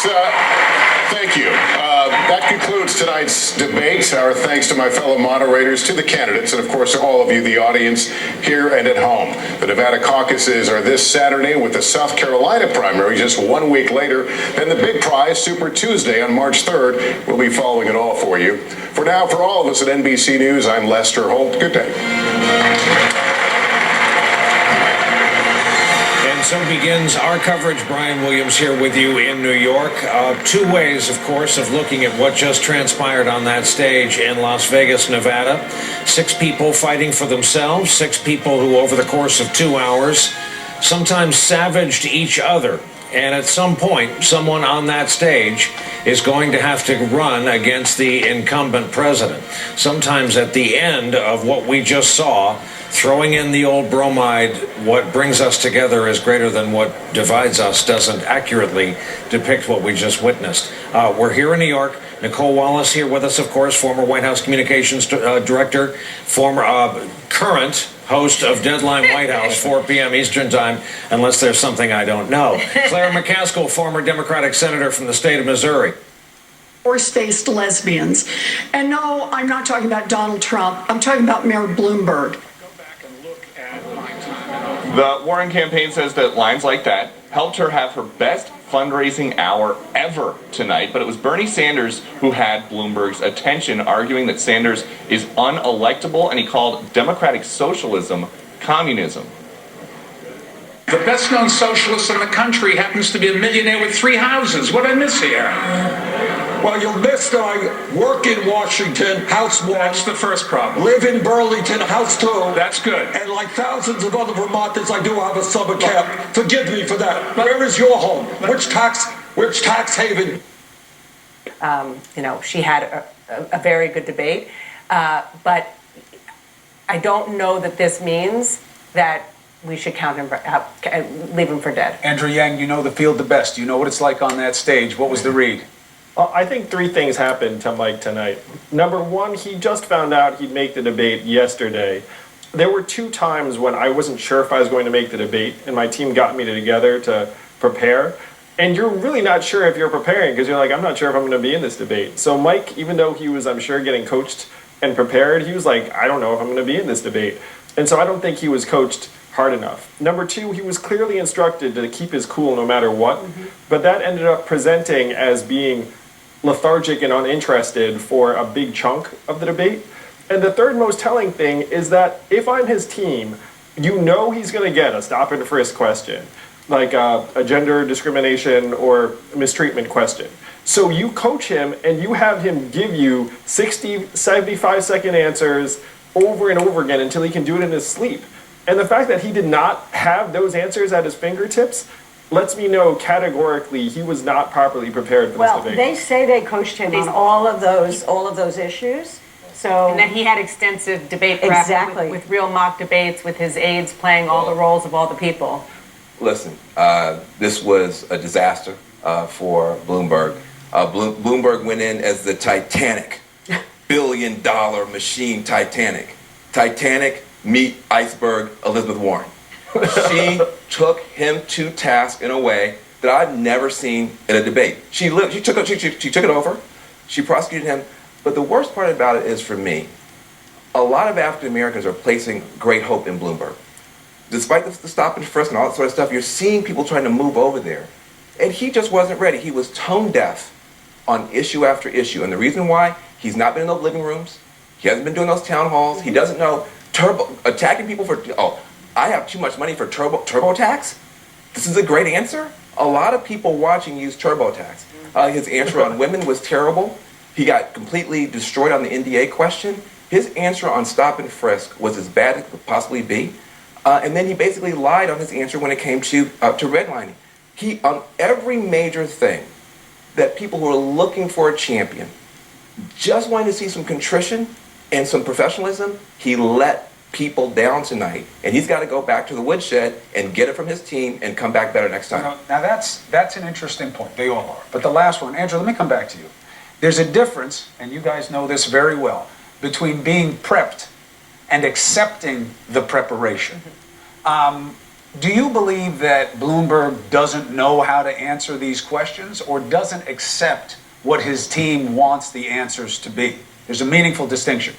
Thank you. That concludes tonight's debate. Our thanks to my fellow moderators, to the candidates, and of course to all of you, the audience here and at home. The Nevada caucuses are this Saturday, with the South Carolina primary just 1 week later. Then the big prize, Super Tuesday on March 3rd. We'll be following it all for you. For now, for all of us at NBC News, I'm Lester Holt. Good day. So begins our coverage. Brian Williams here with you in New York. Two ways, of course, of looking at what just transpired on that stage in Las Vegas, Nevada. 6 people fighting for themselves, 6 people who over the course of 2 hours sometimes savaged each other. And at some point, someone on that stage is going to have to run against the incumbent president. Sometimes at the end of what we just saw, throwing in the old bromide, what brings us together is greater than what divides us, doesn't accurately depict what we just witnessed. We're here in New York. Nicole Wallace here with us, of course, former White House Communications Director, former current host of Deadline White House, 4 p.m. Eastern Time, unless there's something I don't know. Claire McCaskill, former Democratic Senator from the state of Missouri. Horse-faced lesbians. And no, I'm not talking about Donald Trump. I'm talking about Mayor Bloomberg. The Warren campaign says that lines like that helped her have her best fundraising hour ever tonight, but it was Bernie Sanders who had Bloomberg's attention, arguing that Sanders is unelectable, and he called democratic socialism communism. The best-known socialist in the country happens to be a millionaire with 3 houses. What did I miss here? Well, you'll miss that I work in Washington, house 1. That's the first problem. Live in Burlington, house 2. That's good. And like thousands of other Vermonters, I do have a summer camp. Forgive me for that. Where is your home? Which tax haven? You know, she had a very good debate, but I don't know that this means that we should count him, leave him for dead. Andrew Yang, you know the field the best. You know what it's like on that stage. What was the read? I think 3 things happened to Mike tonight. Number 1, he just found out he'd make the debate yesterday. There were 2 times when I wasn't sure if I was going to make the debate, and my team got me together to prepare. And you're really not sure if you're preparing, because you're like, I'm not sure if I'm going to be in this debate. So Mike, even though he was, I'm sure, getting coached and prepared, he was like, I don't know if I'm going to be in this debate. And so I don't think he was coached hard enough. Number 2, he was clearly instructed to keep his cool no matter what, but that ended up presenting as being lethargic and uninterested for a big chunk of the debate. And the third most telling thing is that if I'm his team, you know he's going to get a stop and frisk question, like a gender discrimination or mistreatment question. So you coach him and you have him give you 60, 75-second answers over and over again until he can do it in his sleep. And the fact that he did not have those answers at his fingertips lets me know categorically he was not properly prepared for this debate. Well, they say they coached him on all of those issues. So And that he had extensive debate prep with real mock debates, with his aides playing all the roles of all the people. Listen, this was a disaster for Bloomberg. Bloomberg went in as the Titanic, billion-dollar machine Titanic. Titanic meet iceberg Elizabeth Warren. She took him to task in a way that I've never seen in a debate. She took it over. She prosecuted him. But the worst part about it is, for me, a lot of African Americans are placing great hope in Bloomberg. Despite the stop and frisk and all that sort of stuff, you're seeing people trying to move over there. And he just wasn't ready. He was tone deaf on issue after issue. And the reason why, he's not been in those living rooms. He hasn't been doing those town halls. He doesn't know attacking people for, I have too much money for TurboTax? This is a great answer? A lot of people watching use TurboTax. His answer on women was terrible. He got completely destroyed on the NDA question. His answer on stop and frisk was as bad as it could possibly be. And then he basically lied on his answer when it came to redlining. He, on every major thing that people who are looking for a champion, just wanting to see some contrition and some professionalism, he let people down tonight, and he's got to go back to the woodshed and get it from his team and come back better next time. Now that's an interesting point. They all are. But the last one, Andrew, let me come back to you. There's a difference, and you guys know this very well, between being prepped and accepting the preparation. Do you believe that Bloomberg doesn't know how to answer these questions or doesn't accept what his team wants the answers to be? There's a meaningful distinction.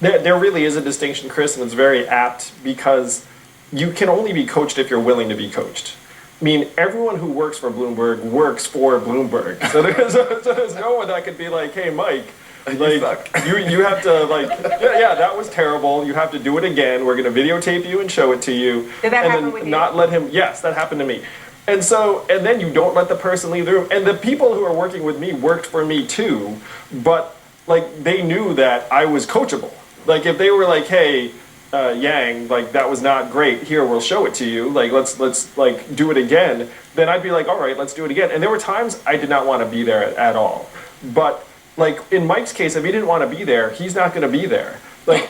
There really is a distinction, Chris, and it's very apt because you can only be coached if you're willing to be coached. I mean, everyone who works for Bloomberg works for Bloomberg. So there's no one that could be like, hey, Mike, like, you have to, like, yeah, that was terrible. You have to do it again. We're going to videotape you and show it to you. Did that and happen then with you? not let him, yes, that happened to me. And so, and then you don't let the person leave the room. And the people who are working with me worked for me too, but like they knew that I was coachable. Like if they were like, hey, Yang, like that was not great. Here, we'll show it to you. Like let's like do it again. Then I'd be like, all right, let's do it again. And there were times I did not want to be there at all. But like in Mike's case, if he didn't want to be there, he's not going to be there. Like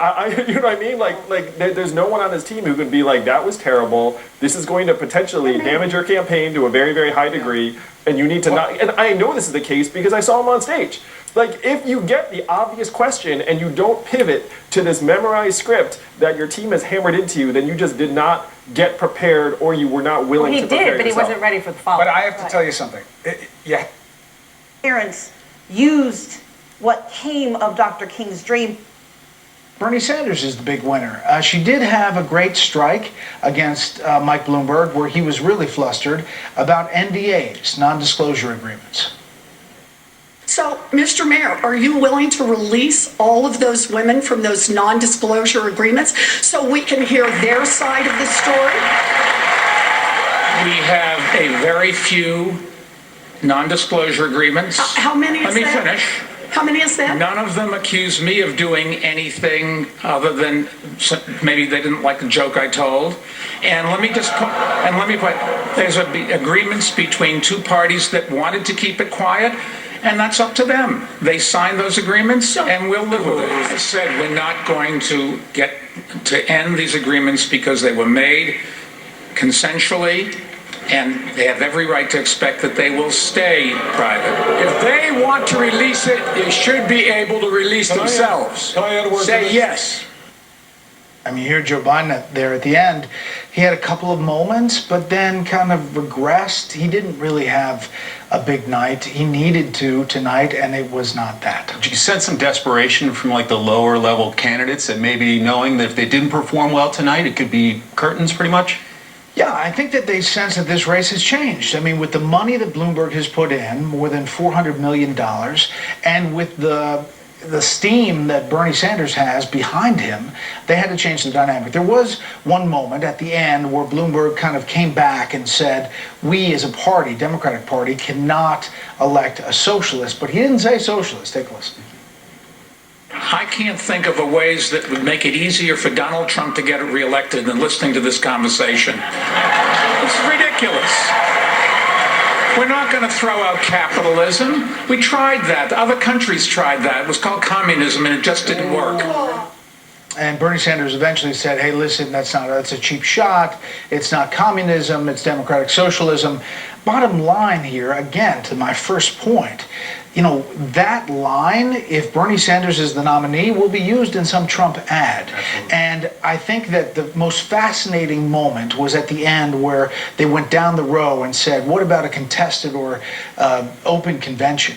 you know what I mean? Like there's no one on his team who can be like, that was terrible. This is going to potentially damage your campaign to a very, very high degree, and you need to not. And I know this is the case because I saw him on stage. Like if you get the obvious question and you don't pivot to this memorized script that your team has hammered into you, then you just did not get prepared or you were not willing to prepare He did, but he yourself. wasn't ready for the follow-up. But I have to tell you something. Yeah. Parents used what came of Dr. King's dream. Bernie Sanders is the big winner. She did have a great strike against Mike Bloomberg where he was really flustered about NDAs, non-disclosure agreements. So, Mr. Mayor, are you willing to release all of those women from those non-disclosure agreements so we can hear their side of the story? We have a very few non-disclosure agreements. How many is Let me that? finish. How many is that? None of them accuse me of doing anything other than maybe they didn't like the joke I told. And let me put, there's agreements between two parties that wanted to keep it quiet, and that's up to them. They signed those agreements, and we'll live with it. I said we're not going to get to end these agreements because they were made consensually, and they have every right to expect that they will stay private. If they want to release it, they should be able to release themselves. Can I add a word to Say this? yes. I mean, you hear Joe Biden there at the end. He had a couple of moments, but then kind of regressed. He didn't really have a big night. He needed to tonight, and it was not that. Did you sense some desperation from like the lower level candidates that maybe knowing that if they didn't perform well tonight, it could be curtains pretty much? Yeah, I think that they sense that this race has changed. I mean, with the money that Bloomberg has put in, more than $400 million, and with the steam that Bernie Sanders has behind him, they had to change the dynamic. There was one moment at the end where Bloomberg kind of came back and said, we as a party, Democratic Party, cannot elect a socialist, but he didn't say socialist. Take a listen. I can't think of ways that would make it easier for Donald Trump to get reelected than listening to this conversation. It's ridiculous. We're not going to throw out capitalism. We tried that. Other countries tried that. It was called communism, and it just didn't work. And Bernie Sanders eventually said, hey, listen, that's a cheap shot. It's not communism. It's democratic socialism. Bottom line here, again, to my first point, you know, that line, if Bernie Sanders is the nominee, will be used in some Trump ad. Absolutely. And I think that the most fascinating moment was at the end where they went down the row and said, what about a contested or open convention?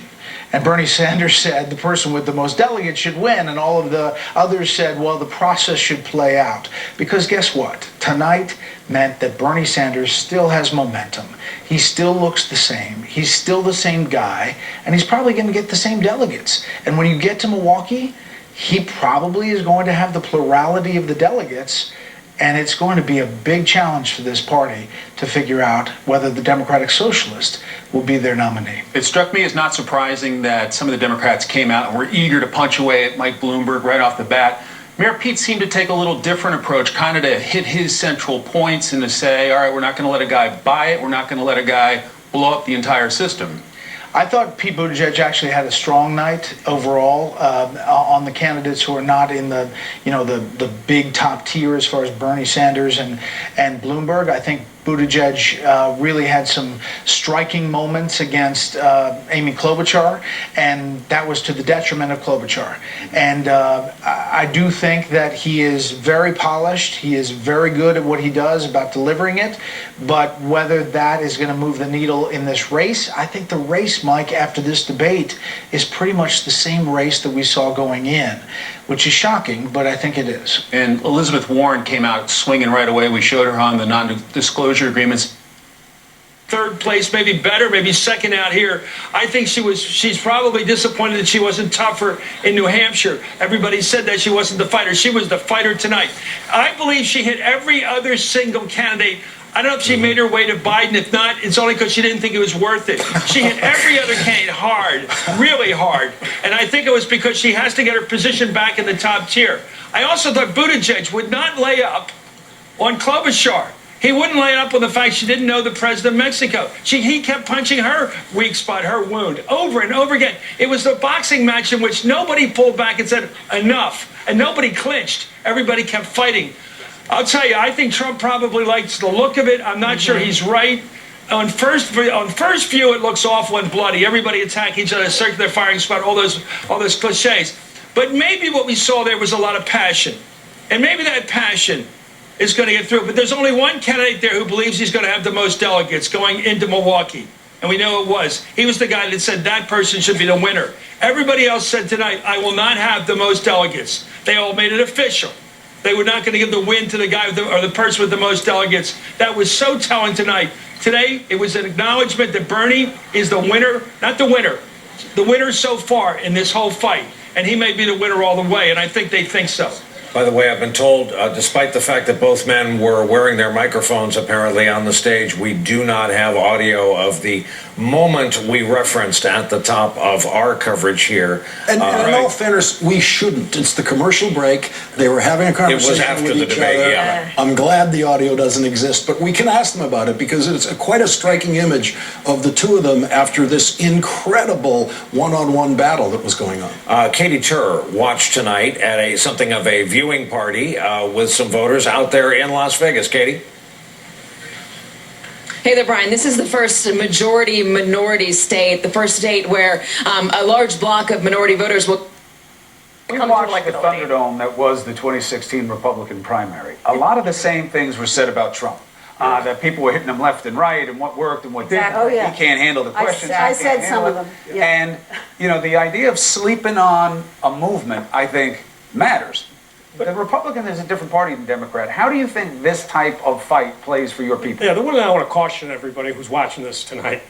And Bernie Sanders said the person with the most delegates should win, and all of the others said, well, the process should play out. Because guess what? Tonight meant that Bernie Sanders still has momentum. He still looks the same. He's still the same guy, and he's probably going to get the same delegates. And when you get to Milwaukee, he probably is going to have the plurality of the delegates, and it's going to be a big challenge for this party to figure out whether the Democratic Socialist will be their nominee. It struck me as not surprising that some of the Democrats came out and were eager to punch away at Mike Bloomberg right off the bat. Mayor Pete seemed to take a little different approach, kind of to hit his central points and to say, all right, we're not going to let a guy buy it. We're not going to let a guy blow up the entire system. I thought Pete Buttigieg actually had a strong night overall on the candidates who are not in the big top tier as far as Bernie Sanders and Bloomberg. I think Buttigieg really had some striking moments against Amy Klobuchar, and that was to the detriment of Klobuchar. And I do think that he is very polished. He is very good at what he does about delivering it. But whether that is going to move the needle in this race, I think the race, Mike, after this debate is pretty much the same race that we saw going in, which is shocking, but I think it is. And Elizabeth Warren came out swinging right away. We showed her on the non-disclosure agreements. Third place, maybe better, maybe second out here. I think she's probably disappointed that she wasn't tougher in New Hampshire. Everybody said that she wasn't the fighter. She was the fighter tonight. I believe she hit every other single candidate. I don't know if she made her way to Biden. If not, it's only because she didn't think it was worth it. She hit every other candidate hard, really hard. And I think it was because she has to get her position back in the top tier. I also thought Buttigieg would not lay up on Klobuchar. He wouldn't lay up on the fact she didn't know the president of Mexico. He kept punching her weak spot, her wound, over and over again. It was the boxing match in which nobody pulled back and said, enough. And nobody clinched. Everybody kept fighting. I'll tell you, I think Trump probably likes the look of it. I'm not sure he's right. On first view, it looks awful and bloody. Everybody attack each other, circular firing squad, all those cliches. But maybe what we saw there was a lot of passion. And maybe that passion is going to get through. But there's only one candidate there who believes he's going to have the most delegates going into Milwaukee. And we know it was. He was the guy that said that person should be the winner. Everybody else said tonight, I will not have the most delegates. They all made it official. They were not going to give the win to the guy or the person with the most delegates. That was so telling tonight. Today, it was an acknowledgement that Bernie is the winner, not the winner so far in this whole fight. And he may be the winner all the way, and I think they think so. By the way, I've been told, despite the fact that both men were wearing their microphones apparently on the stage, we do not have audio of the moment we referenced at the top of our coverage here. And in all fairness, we shouldn't. It's the commercial break. They were having a conversation It was after with the each debate, other. yeah. I'm glad the audio doesn't exist, but we can ask them about it because it's quite a striking image of the two of them after this incredible one-on-one battle that was going on. Katie Tur watched tonight at something of a viewing party with some voters out there in Las Vegas. Katie? Hey there, Brian. This is the first majority-minority state, the first state where a large block of minority voters will We watched the Thunderdome that was the 2016 Republican primary. A lot of the same things were said about Trump. That people were hitting him left and right, and what worked and what didn't. Oh, yeah. He can't handle the questions. I said some of them. Yeah. And, you know, the idea of sleeping on a movement, I think, matters. The Republican is a different party than Democrat. How do you think this type of fight plays for your people? Yeah, the one thing I want to caution everybody who's watching this tonight,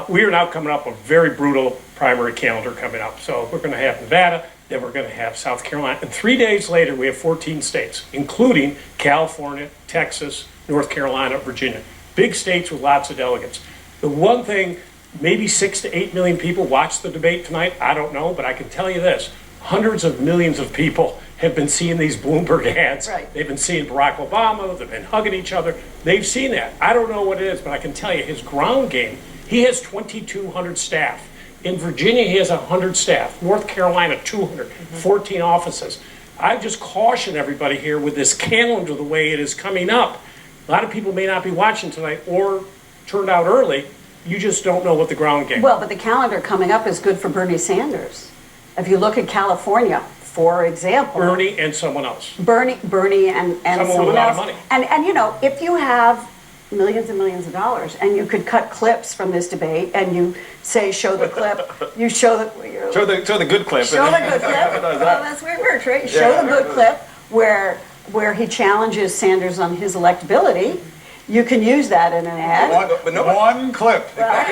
we are now coming up with a very brutal primary calendar coming up. So we're going to have Nevada, then we're going to have South Carolina, and 3 days later we have 14 states, including California, Texas, North Carolina, Virginia. Big states with lots of delegates. The one thing, maybe 6 to 8 million people watched the debate tonight. I don't know, but I can tell you this. Hundreds of millions of people have been seeing these Bloomberg ads. Right. They've been seeing Barack Obama. They've been hugging each other. They've seen that. I don't know what it is, but I can tell you his ground game, he has 2,200 staff. In Virginia, he has 100 staff. North Carolina, 200, 14 offices. I just caution everybody here with this calendar, the way it is coming up. A lot of people may not be watching tonight or turned out early. You just don't know what the ground game is. Well, but the calendar coming up is good for Bernie Sanders. If you look at California, for example. Bernie and someone else. Bernie and someone someone with a lot else. of money. And you know, if you have millions and millions of dollars and you could cut clips from this debate and you say, show the clip, you show the good clip. Show the good clip. Well, that's where it works, right? Yeah. Show the good clip where he challenges Sanders on his electability. You can use that in an ad. One clip. That's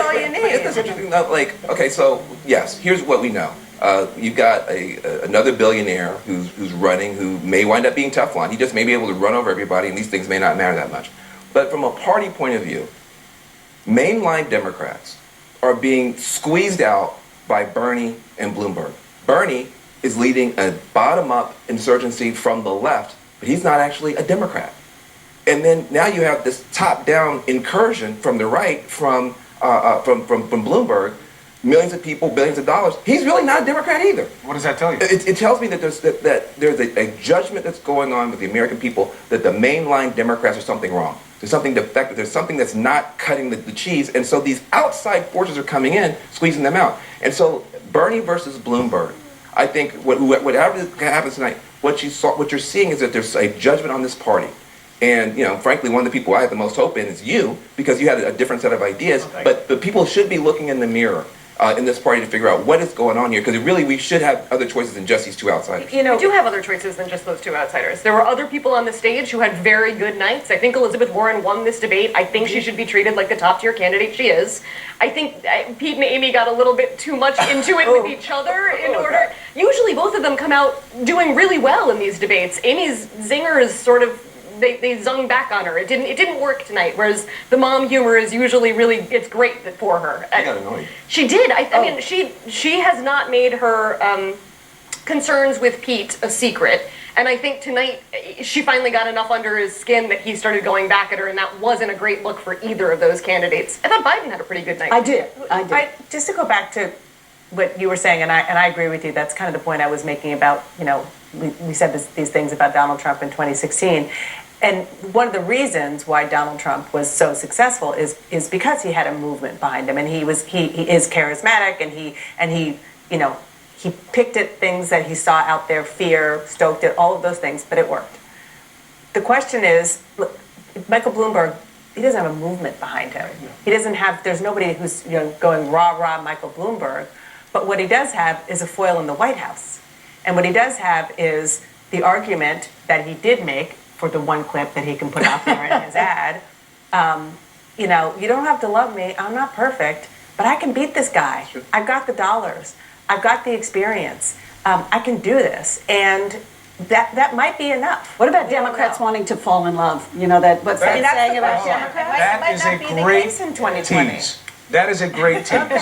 all you need. Isn't this interesting? Like, okay, so yes, here's what we know. You've got another billionaire who's running, who may wind up being Teflon. He just may be able to run over everybody, and these things may not matter that much. But from a party point of view, mainline Democrats are being squeezed out by Bernie and Bloomberg. Bernie is leading a bottom-up insurgency from the left, but he's not actually a Democrat. And then now you have this top-down incursion from the right, from Bloomberg, millions of people, billions of dollars. He's really not a Democrat either. What does that tell you? It tells me that there's a judgment that's going on with the American people that the mainline Democrats are something wrong. There's something defective. There's something that's not cutting the cheese. And so these outside forces are coming in, squeezing them out. And so Bernie versus Bloomberg, I think whatever happens tonight, what you're seeing is that there's a judgment on this party. And, you know, frankly, one of the people I have the most hope in is you, because you had a different set of ideas. But the people should be looking in the mirror in this party to figure out what is going on here, because really we should have other choices than just these two outsiders. You know, we do have other choices than just those two outsiders. There were other people on the stage who had very good nights. I think Elizabeth Warren won this debate. I think she should be treated like the top-tier candidate she is. I think Pete and Amy got a little bit too much into it with each other in order. Usually both of them come out doing really well in these debates. Amy's zinger is sort of, they zung back on her. It didn't work tonight, whereas the mom humor is usually really, it's great for her. I got annoyed. She did. I mean, she has not made her concerns with Pete a secret. And I think tonight she finally got enough under his skin that he started going back at her, and that wasn't a great look for either of those candidates. I thought Biden had a pretty good night. I did. Just to go back to what you were saying, and I agree with you, that's kind of the point I was making about, you know, we said these things about Donald Trump in 2016. And one of the reasons why Donald Trump was so successful is because he had a movement behind him, and he is charismatic, and he you know, he picked at things that he saw out there, fear, stoked it, all of those things, but it worked. The question is, look, Michael Bloomberg, he doesn't have a movement behind him. He doesn't have, there's nobody who's, you know, going rah rah Michael Bloomberg, but what he does have is a foil in the White House. And what he does have is the argument that he did make for the one clip that he can put out there in his ad. You know, you don't have to love me. I'm not perfect, but I can beat this guy. I've got the dollars. I've got the experience. I can do this. And that might be enough. What about Democrats wanting to fall in love? You know, what's that saying about Democrats? That is a great tease. That is a great tease.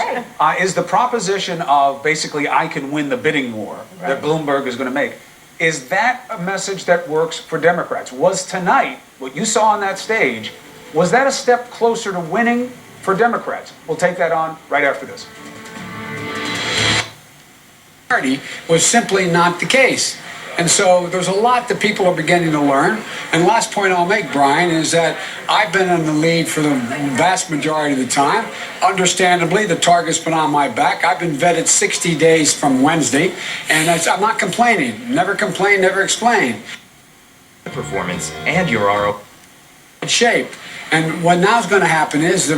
Is the proposition of basically I can win the bidding war that Bloomberg is going to make, is that a message that works for Democrats? Was tonight, what you saw on that stage, was that a step closer to winning for Democrats? We'll take that on right after this. Party was simply not the case. And so there's a lot that people are beginning to learn. And last point I'll make, Brian, is that I've been in the lead for the vast majority of the time. Understandably, the target's been on my back. I've been vetted 60 days from Wednesday, and I'm not complaining. Never complain, never explain. Performance and your RO. Shape. And what now is going to happen is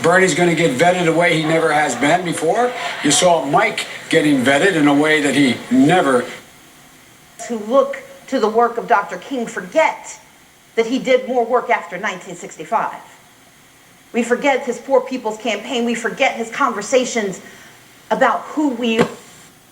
Bernie's going to get vetted a way he never has been before. You saw Mike getting vetted in a way that he never. Who look to the work of Dr. King forget that he did more work after 1965. We forget his Poor People's Campaign. We forget his conversations about who we